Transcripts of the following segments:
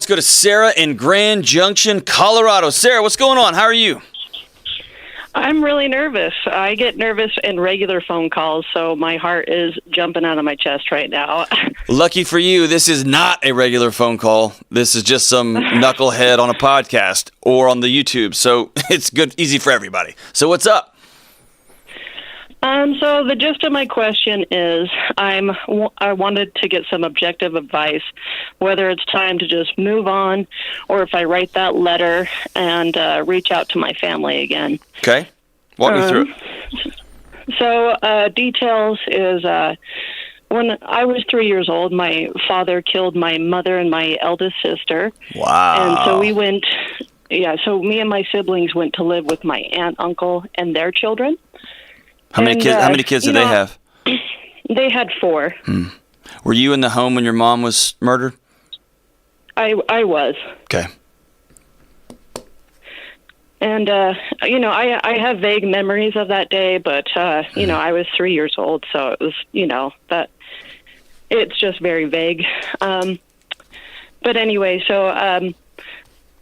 Let's go to Sarah in Grand Junction, Colorado. Sarah, what's going on? How are you? I'm really nervous. I get nervous in regular phone calls, so my heart is jumping out of my chest right now. Lucky for you, this is not a regular phone call. This is just some knucklehead on a podcast or on the YouTube, so it's good, easy for everybody. So what's up? So the gist of my question is I wanted to get some objective advice, whether it's time to just move on or if I write that letter and reach out to my family again. Okay. Walk me through it. So details is when I was 3 years old, my father killed my mother and my eldest sister. Wow. And so so me and my siblings went to live with my aunt, uncle, and their children. How many kids did they have? They had 4. Were you in the home when your mom was murdered? I was. Okay. And, I have vague memories of that day, but, I was 3 years old, so it was, it's just very vague. But anyway, so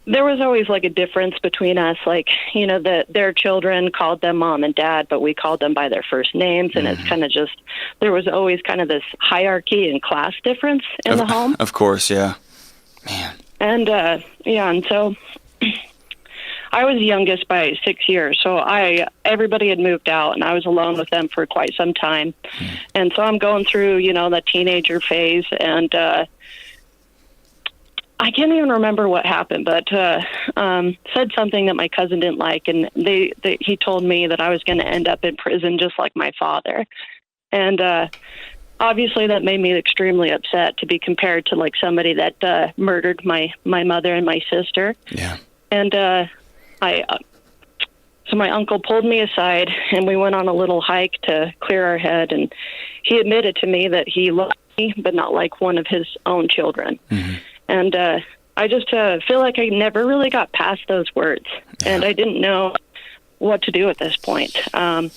there was always like a difference between us, like, their children called them mom and dad, but we called them by their first names. And it's kind of just, there was always kind of this hierarchy and class difference in the home. Of course. Yeah. Man. And, and so I was youngest by 6 years. So everybody had moved out and I was alone with them for quite some time. And so I'm going through, the teenager phase and, I can't even remember what happened, but said something that my cousin didn't like, and he told me that I was going to end up in prison just like my father. And obviously that made me extremely upset to be compared to like somebody that murdered my mother and my sister. Yeah. And so my uncle pulled me aside, and we went on a little hike to clear our head, and he admitted to me that he loved me, but not like one of his own children. Mm-hmm. And I just feel like I never really got past those words, and I didn't know what to do at this point. And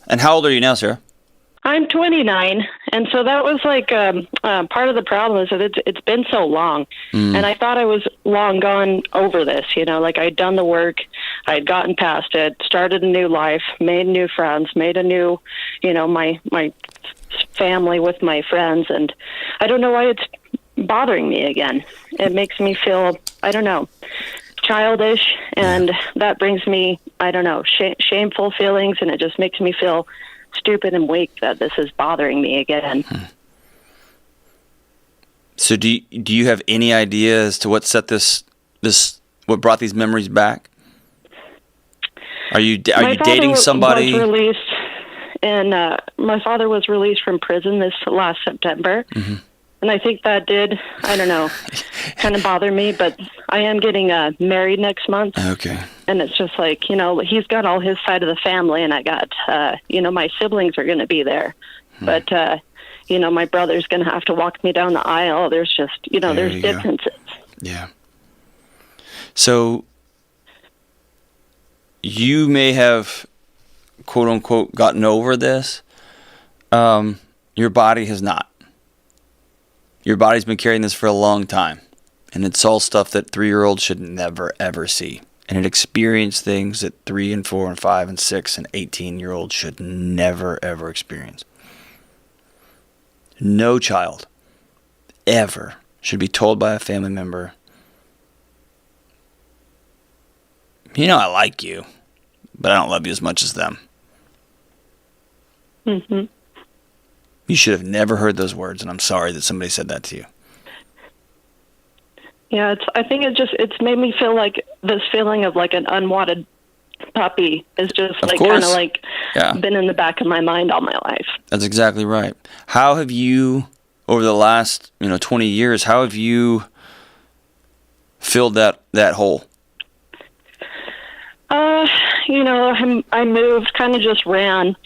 how old are you now, Sarah? I'm 29, and so that was like part of the problem is that it's been so long, and I thought I was long gone over this, like I'd done the work, I'd gotten past it, started a new life, made new friends, made a new, my family with my friends, and I don't know why it's bothering me again. It makes me feel, I don't know, childish, and that brings me, I don't know, shameful feelings, and it just makes me feel stupid and weak that this is bothering me again. So do you have any idea as to what set this what brought these memories back? Are you dating somebody? Was released, and my father was released from prison this last September. Mm-hmm. And I think that did, I don't know, kind of bother me, but I am getting married next month. Okay. And it's just like, he's got all his side of the family, and I got, my siblings are going to be there. But, my brother's going to have to walk me down the aisle. There's just, there's differences. Yeah. So you may have, quote unquote, gotten over this. Your body has not. Your body's been carrying this for a long time, and it's all stuff that 3-year-olds should never, ever see. And it experienced things that 3 and 4 and 5 and 6 and 18-year-olds should never, ever experience. No child ever should be told by a family member, I like you, but I don't love you as much as them. Mm-hmm. You should have never heard those words, and I'm sorry that somebody said that to you. Yeah, I think it's made me feel like this feeling of like an unwanted puppy is just like kind of like been in the back of my mind all my life. That's exactly right. How have you, over the last 20 years, how have you filled that hole? I moved, kind of just ran,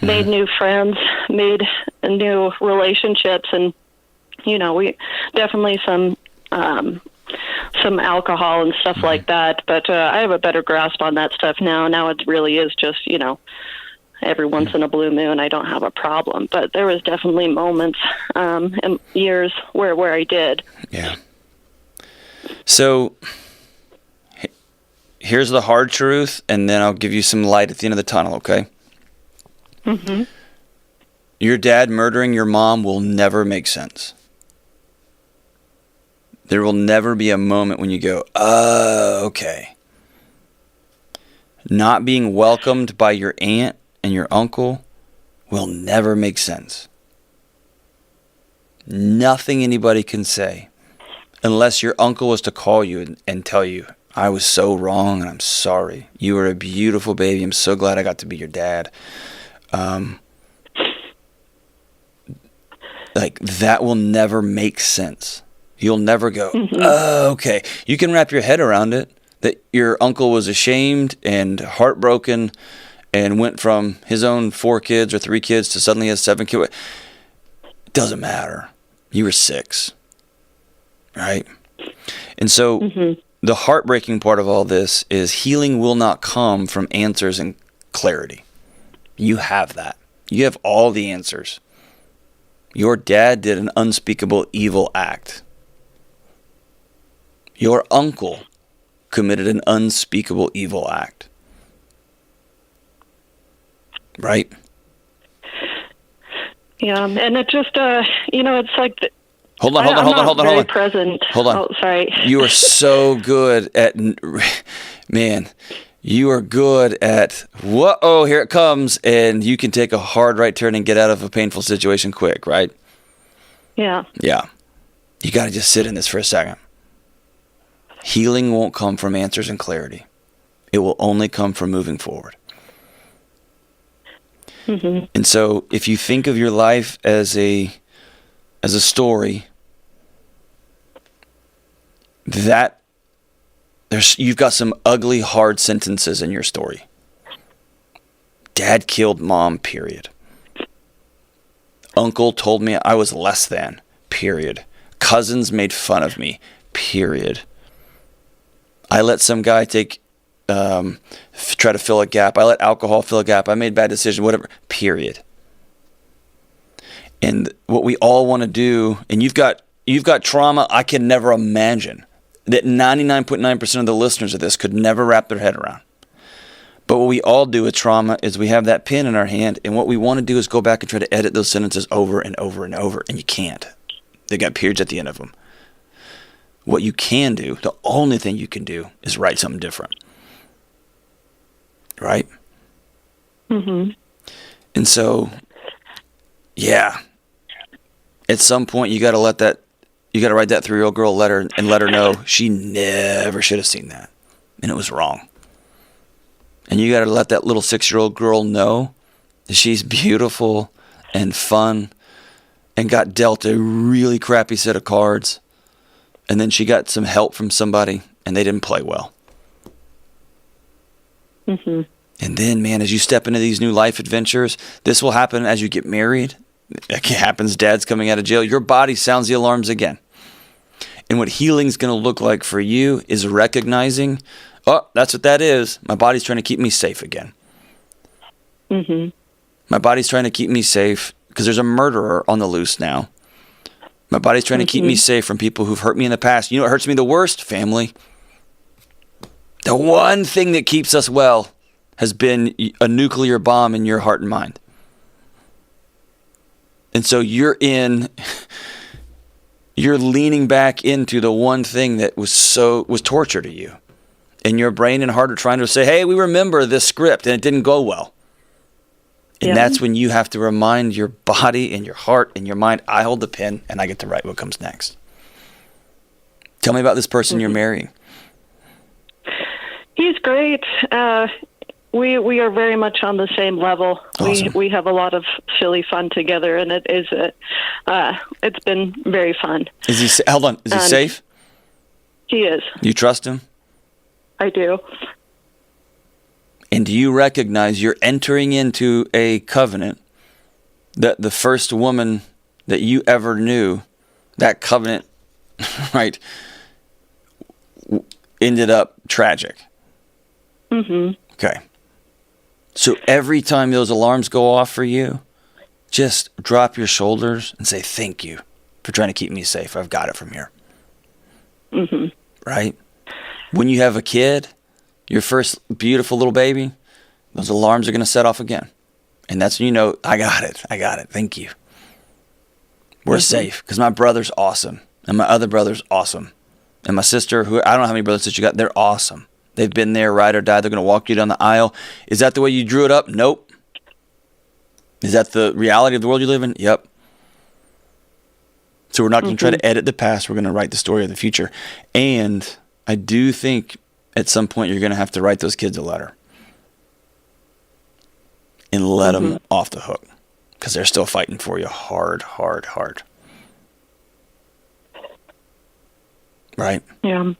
made new friends, made new relationships, and we definitely some alcohol and stuff like that. But I have a better grasp on that stuff now. Now it really is just every once in a blue moon, I don't have a problem. But there was definitely moments and years where I did. Yeah. So here's the hard truth, and then I'll give you some light at the end of the tunnel, okay? Mm-hmm. Your dad murdering your mom will never make sense. There will never be a moment when you go, okay. Not being welcomed by your aunt and your uncle will never make sense. Nothing anybody can say, unless your uncle was to call you and tell you, I was so wrong and I'm sorry. You were a beautiful baby. I'm so glad I got to be your dad. Like, that will never make sense. You'll never go, okay. You can wrap your head around it, that your uncle was ashamed and heartbroken and went from his own 4 kids or 3 kids to suddenly has 7 kids. It doesn't matter. You were 6, right? And so the heartbreaking part of all this is healing will not come from answers and clarity. You have that. You have all the answers. Your dad did an unspeakable evil act. Your uncle committed an unspeakable evil act. Right? Yeah, and it just, it's like... Hold on. Present. Hold on. Oh, sorry. You are so good at... Man, you are good at... Whoa, here it comes. And you can take a hard right turn and get out of a painful situation quick, right? Yeah. Yeah. You got to just sit in this for a second. Healing won't come from answers and clarity. It will only come from moving forward. Mm-hmm. And so if you think of your life as a story, you've got some ugly, hard sentences in your story. Dad killed mom, period. Uncle told me I was less than, period. Cousins made fun of me, period. I let some guy try to fill a gap. I let alcohol fill a gap. I made bad decisions, whatever, period. And what we all want to do, and you've got trauma I can never imagine, that 99.9% of the listeners of this could never wrap their head around. But what we all do with trauma is we have that pen in our hand, and what we want to do is go back and try to edit those sentences over and over and over, and you can't. They got periods at the end of them. What you can do, the only thing you can do, is write something different. Right? Mm-hmm. And so, yeah, at some point you got to write that 3-year-old girl a letter and let her know she never should have seen that, and it was wrong. And you got to let that little 6-year-old girl know that she's beautiful and fun and got dealt a really crappy set of cards, and then she got some help from somebody and they didn't play well. Mm-hmm. And then, man, as you step into these new life adventures, this will happen as you get married. It happens, dad's coming out of jail. Your body sounds the alarms again. And what healing's going to look like for you is recognizing, oh, that's what that is. My body's trying to keep me safe again. Mm-hmm. My body's trying to keep me safe because there's a murderer on the loose now. My body's trying to keep me safe from people who've hurt me in the past. You know what hurts me the worst? Family. The one thing that keeps us well has been a nuclear bomb in your heart and mind. And so you're leaning back into the one thing that was torture to you. And your brain and heart are trying to say, hey, we remember this script and it didn't go well. And that's when you have to remind your body and your heart and your mind, I hold the pen and I get to write what comes next. Tell me about this person you're marrying. He's great. We are very much on the same level. Awesome. We have a lot of silly fun together, and it's been very fun. Is he safe? He is. You trust him? I do. And do you recognize you're entering into a covenant that the first woman that you ever knew, that covenant, right, ended up tragic? Mm-hmm. Okay. So every time those alarms go off for you, just drop your shoulders and say, thank you for trying to keep me safe. I've got it from here. Mm-hmm. Right? When you have a kid, your first beautiful little baby, those alarms are going to set off again. And that's when you know, I got it. Thank you. We're safe because my brother's awesome. And my other brother's awesome. And my sister, who I don't know how many brothers that you got, they're awesome. They've been there, ride or die. They're going to walk you down the aisle. Is that the way you drew it up? Nope. Is that the reality of the world you live in? Yep. So we're not going to try to edit the past. We're going to write the story of the future. And I do think at some point you're going to have to write those kids a letter and let them off the hook because they're still fighting for you hard. Right? Yeah.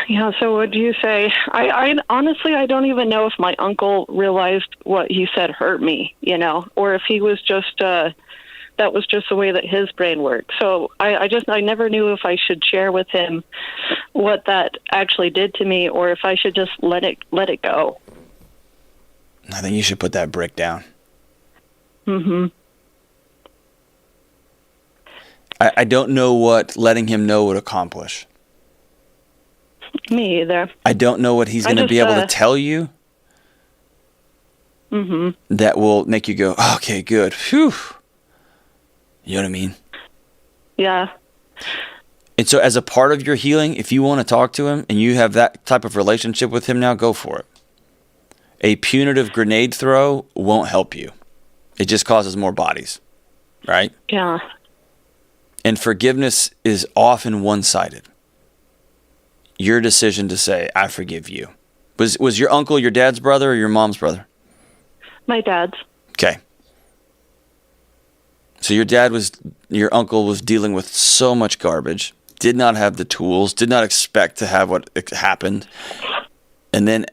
Yeah, so would you say, I honestly, I don't even know if my uncle realized what he said hurt me, or if he was just, that was just the way that his brain worked. So I never knew if I should share with him what that actually did to me or if I should just let it go. I think you should put that brick down. Mm-hmm. I don't know what letting him know would accomplish. Me either. I don't know what he's going to be able to tell you that will make you go, okay, good. Phew. You know what I mean? Yeah. And so as a part of your healing, if you want to talk to him and you have that type of relationship with him now, go for it. A punitive grenade throw won't help you. It just causes more bodies, right? Yeah. And forgiveness is often one-sided. Your decision to say, I forgive you. Was your uncle your dad's brother or your mom's brother? My dad's. Okay. So your uncle was dealing with so much garbage, did not have the tools, did not expect to have what happened. And then,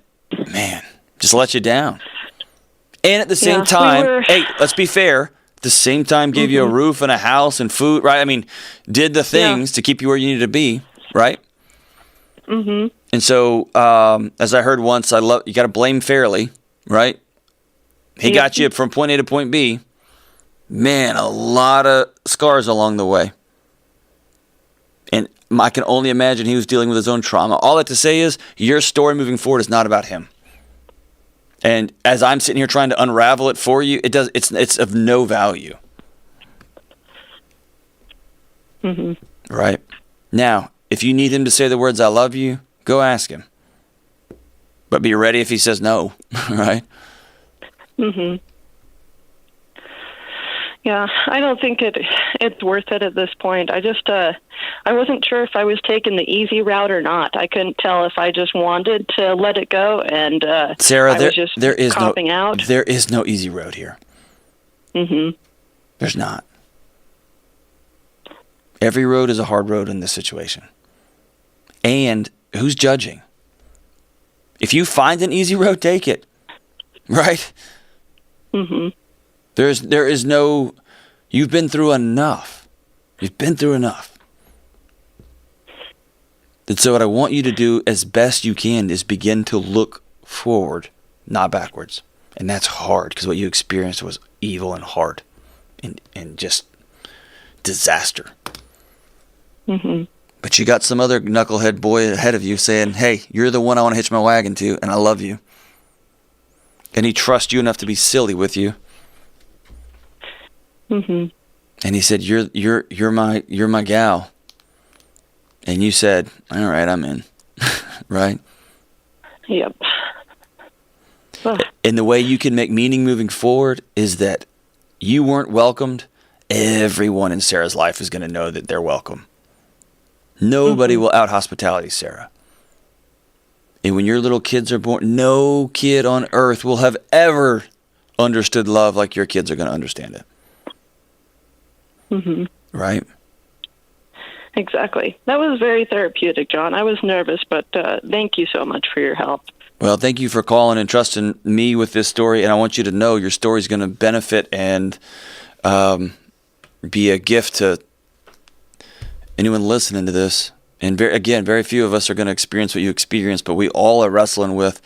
man, just let you down. And at the same time, hey, let's be fair, at the same time gave you a roof and a house and food, right? I mean, did the things to keep you where you needed to be, right? Mm-hmm. And so, as I heard once, you got to blame fairly, right? He got you from point A to point B. Man, a lot of scars along the way. And I can only imagine he was dealing with his own trauma. All that to say is, your story moving forward is not about him. And as I'm sitting here trying to unravel it for you, it's of no value. Mm-hmm. Right? Now, if you need him to say the words, I love you, go ask him. But be ready if he says no, right? Mm-hmm. Yeah, I don't think it's worth it at this point. I just, I wasn't sure if I was taking the easy route or not. I couldn't tell if I just wanted to let it go and Sarah, I was just copping out. There is no easy road here. Mm-hmm. There's not. Every road is a hard road in this situation. And who's judging? If you find an easy road, take it. Right? Mm-hmm. There is no, you've been through enough. You've been through enough. And so what I want you to do as best you can is begin to look forward, not backwards. And that's hard because what you experienced was evil and hard and just disaster. Mm-hmm. But you got some other knucklehead boy ahead of you saying, hey, you're the one I want to hitch my wagon to, and I love you. And he trusts you enough to be silly with you. Mm-hmm. And he said, you're my gal. And you said, all right, I'm in. Right? Yep. Oh. And the way you can make meaning moving forward is that you weren't welcomed. Everyone in Sarah's life is going to know that they're welcome. Nobody will out hospitality Sarah. And when your little kids are born, no kid on earth will have ever understood love like your kids are going to understand it. Mm-hmm. Right? Exactly. That was very therapeutic, John. I was nervous, but thank you so much for your help. Well, thank you for calling and trusting me with this story. And I want you to know your story is going to benefit and be a gift to anyone listening to this. And very few of us are going to experience what you experienced, but we all are wrestling with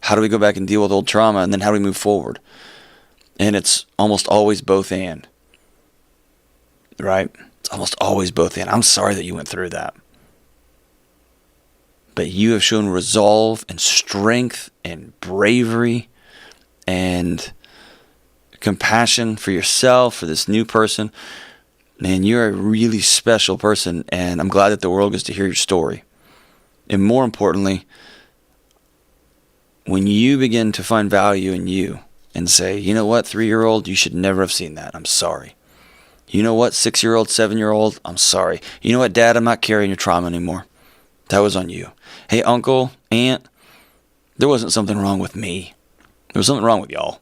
How do we go back and deal with old trauma? And then how do we move forward? And it's almost always both and. Right? It's almost always both and. I'm sorry that you went through that. But you have shown resolve and strength and bravery and compassion for yourself, for this new person. Man, you're a really special person, and I'm glad that the world gets to hear your story. And more importantly, when you begin to find value in you and say, you know what, 3-year-old, you should never have seen that. I'm sorry. You know what, 6-year-old, 7-year-old, I'm sorry. You know what, Dad, I'm not carrying your trauma anymore. That was on you. Hey, uncle, aunt, there wasn't something wrong with me. There was something wrong with y'all.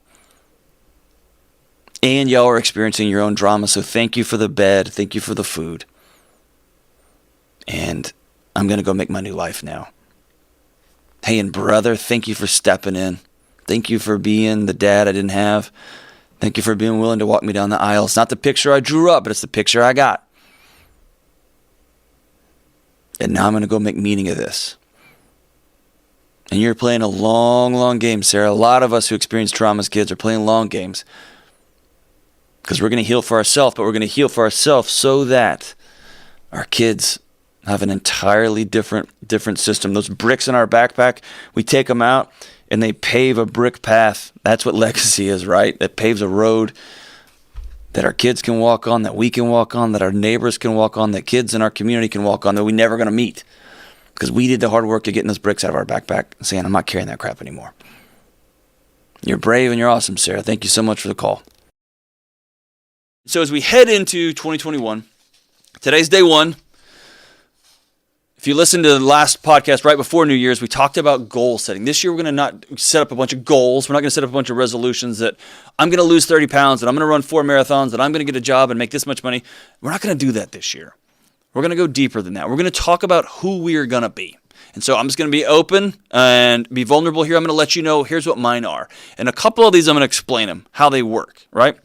And y'all are experiencing your own drama, so thank you for the bed. Thank you for the food. And I'm going to go make my new life now. Hey, and brother, thank you for stepping in. Thank you for being the dad I didn't have. Thank you for being willing to walk me down the aisle. It's not the picture I drew up, but it's the picture I got. And now I'm going to go make meaning of this. And you're playing a long, long game, Sarah. A lot of us who experience trauma as kids are playing long games. Because we're going to heal for ourselves, but we're going to heal for ourselves so that our kids have an entirely different system. Those bricks in our backpack, we take them out and they pave a brick path. That's what legacy is, right? That paves a road that our kids can walk on, that we can walk on, that our neighbors can walk on, that kids in our community can walk on, that we're never going to meet. Because we did the hard work of getting those bricks out of our backpack and saying, I'm not carrying that crap anymore. You're brave and you're awesome, Sarah. Thank you so much for the call. So as we head into 2021, today's day one. If you listen to the last podcast right before New Year's, we talked about goal setting. This year, we're going to not set up a bunch of goals. We're not going to set up a bunch of resolutions that I'm going to lose 30 pounds, that I'm going to run 4 marathons, that I'm going to get a job and make this much money. We're not going to do that this year. We're going to go deeper than that. We're going to talk about who we are going to be. And so I'm just going to be open and be vulnerable here. I'm going to let you know, here's what mine are. And a couple of these, I'm going to explain them, how they work, right?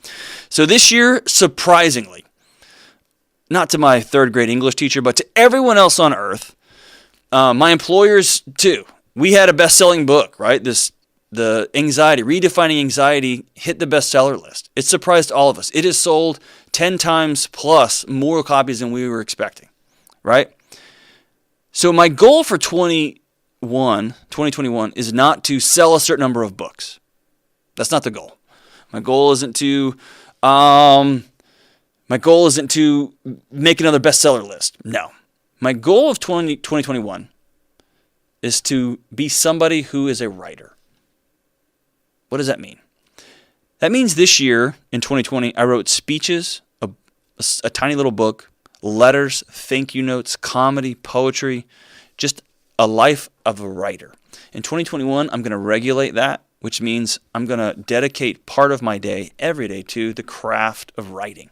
So this year, surprisingly, not to my 3rd grade English teacher, but to everyone else on earth, my employers too. We had a best-selling book, right? The anxiety, redefining anxiety, hit the bestseller list. It surprised all of us. It has sold 10 times plus more copies than we were expecting, right? So my goal for 2021 is not to sell a certain number of books. That's not the goal. My goal isn't to make another bestseller list. No. My goal of 2021 is to be somebody who is a writer. What does that mean? That means this year, in 2020, I wrote speeches, a tiny little book, letters, thank you notes, comedy, poetry, just a life of a writer. In 2021, I'm going to regulate that, which means I'm going to dedicate part of my day, every day, to the craft of writing.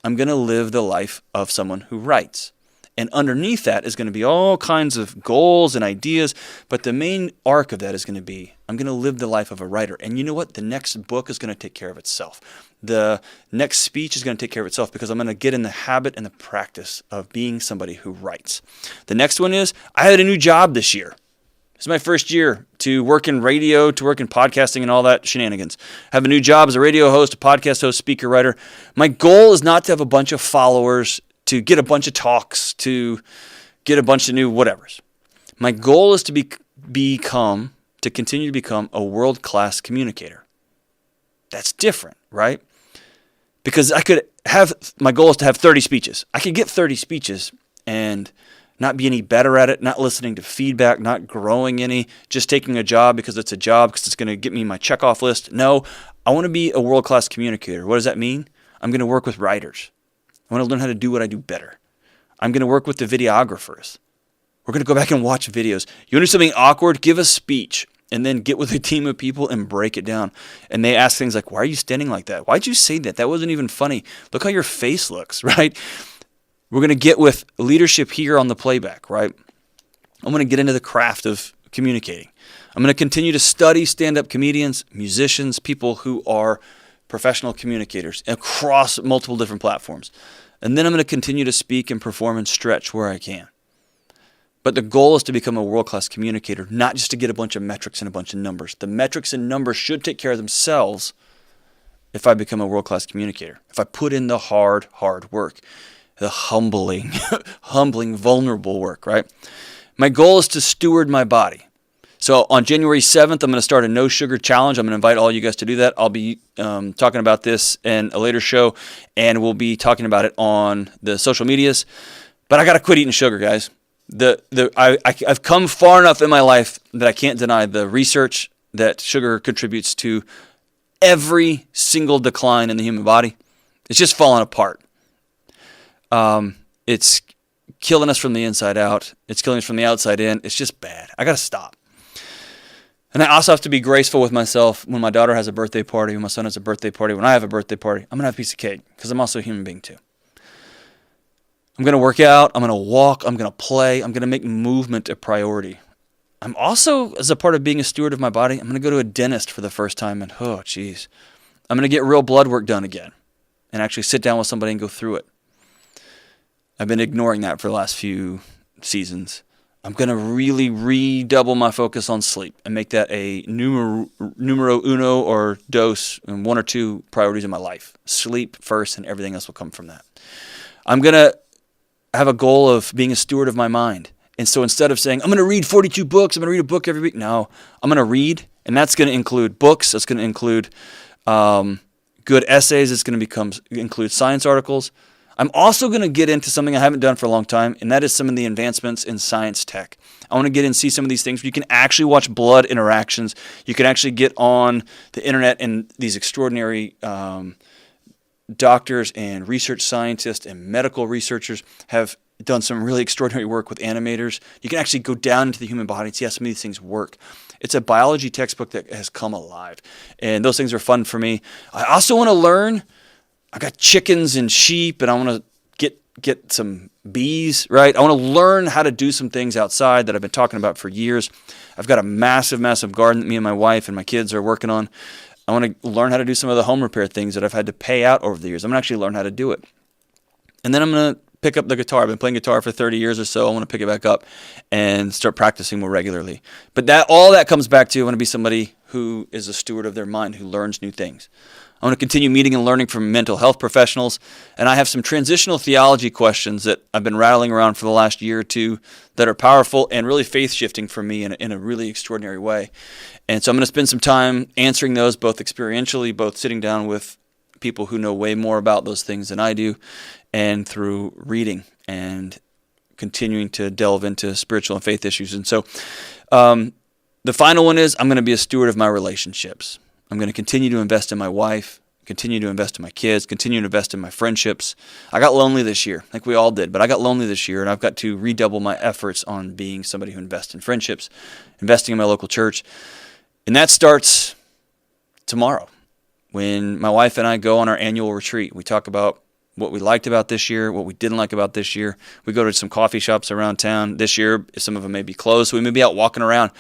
I'm going to live the life of someone who writes. And underneath that is going to be all kinds of goals and ideas, but the main arc of that is going to be, I'm going to live the life of a writer. And you know what? The next book is going to take care of itself. The next speech is going to take care of itself because I'm going to get in the habit and the practice of being somebody who writes. The next one is, I had a new job this year. This is my first year to work in radio, to work in podcasting and all that shenanigans. I have a new job as a radio host, a podcast host, speaker, writer. My goal is not to have a bunch of followers, to get a bunch of talks, to get a bunch of new whatevers. My goal is to continue to become a world-class communicator. That's different, right? Because my goal is to have 30 speeches. I could get 30 speeches and not be any better at it, not listening to feedback, not growing any, just taking a job because it's a job, because it's going to get me my checkoff list. No, I want to be a world-class communicator. What does that mean? I'm going to work with writers. I want to learn how to do what I do better. I'm going to work with the videographers. We're going to go back and watch videos. You want to do something awkward? Give a speech and then get with a team of people and break it down. And they ask things like, why are you standing like that? Why'd you say that? That wasn't even funny. Look how your face looks, right? We're going to get with leadership here on the playback, right? I'm going to get into the craft of communicating. I'm going to continue to study stand-up comedians, musicians, people who are professional communicators across multiple different platforms. And then I'm going to continue to speak and perform and stretch where I can. But the goal is to become a world-class communicator, not just to get a bunch of metrics and a bunch of numbers. The metrics and numbers should take care of themselves if I become a world-class communicator. If I put in the hard work, the humbling, vulnerable work, right? My goal is to steward my body. So on January 7th, I'm going to start a no sugar challenge. I'm going to invite all you guys to do that. I'll be talking about this in a later show, and we'll be talking about it on the social medias. But I got to quit eating sugar, guys. I've come far enough in my life that I can't deny the research that sugar contributes to every single decline in the human body. It's just falling apart. It's killing us from the inside out. It's killing us from the outside in. It's just bad. I got to stop. And I also have to be graceful with myself when my daughter has a birthday party, when my son has a birthday party, when I have a birthday party. I'm going to have a piece of cake because I'm also a human being too. I'm going to work out. I'm going to walk. I'm going to play. I'm going to make movement a priority. I'm also, as a part of being a steward of my body, I'm going to go to a dentist for the first time. And, I'm going to get real blood work done again and actually sit down with somebody and go through it. I've been ignoring that for the last few seasons. I'm going to really redouble my focus on sleep and make that a numero uno or dos and one or two priorities in my life. Sleep first and everything else will come from that. I'm going to have a goal of being a steward of my mind. And so instead of saying, I'm going to read 42 books, I'm going to read a book every week. No, I'm going to read, and that's going to include books. That's going to include good essays. It's going to include science articles. I'm also going to get into something I haven't done for a long time, and that is some of the advancements in science tech. I want to get in and see some of these things where you can actually watch blood interactions. You can actually get on the internet, and these extraordinary doctors and research scientists and medical researchers have done some really extraordinary work with animators. You can actually go down into the human body and see how some of these things work. It's a biology textbook that has come alive, and those things are fun for me. I also want to learn. I got chickens and sheep, and I want to get some bees, right? I want to learn how to do some things outside that I've been talking about for years. I've got a massive garden that me and my wife and my kids are working on. I want to learn how to do some of the home repair things that I've had to pay out over the years. I'm going to actually learn how to do it. And then I'm going to pick up the guitar. I've been playing guitar for 30 years or so. I want to pick it back up and start practicing more regularly. But all that comes back to I want to be somebody who is a steward of their mind, who learns new things. I want to continue meeting and learning from mental health professionals, and I have some transitional theology questions that I've been rattling around for the last year or two that are powerful and really faith-shifting for me in a really extraordinary way. And so I'm going to spend some time answering those, both experientially, both sitting down with people who know way more about those things than I do, and through reading and continuing to delve into spiritual and faith issues. And so the final one is I'm going to be a steward of my relationships. I'm going to continue to invest in my wife, continue to invest in my kids, continue to invest in my friendships. I got lonely this year, like we all did, but I got lonely this year, and I've got to redouble my efforts on being somebody who invests in friendships, investing in my local church. And that starts tomorrow when my wife and I go on our annual retreat. We talk about what we liked about this year, what we didn't like about this year. We go to some coffee shops around town. This year, some of them may be closed, so we may be out walking around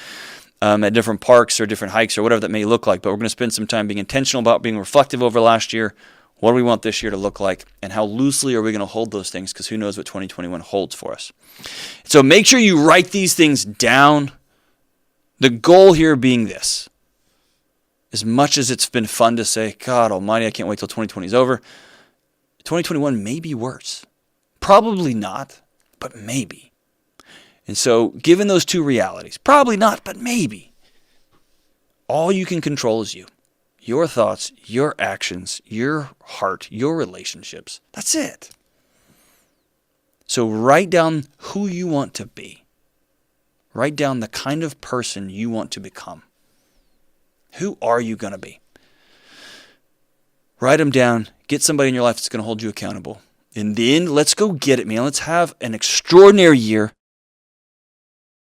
at different parks or different hikes or whatever that may look like. But we're going to spend some time being intentional about being reflective over last year. What do we want this year to look like? And how loosely are we going to hold those things? Because who knows what 2021 holds for us. So make sure you write these things down. The goal here being this. As much as it's been fun to say, God almighty, I can't wait till 2020 is over. 2021 may be worse. Probably not, but maybe. And so, given those two realities, probably not, but maybe, all you can control is you. Your thoughts, your actions, your heart, your relationships. That's it. So write down who you want to be. Write down the kind of person you want to become. Who are you going to be? Write them down. Get somebody in your life that's going to hold you accountable. And then let's go get it, man. Let's have an extraordinary year.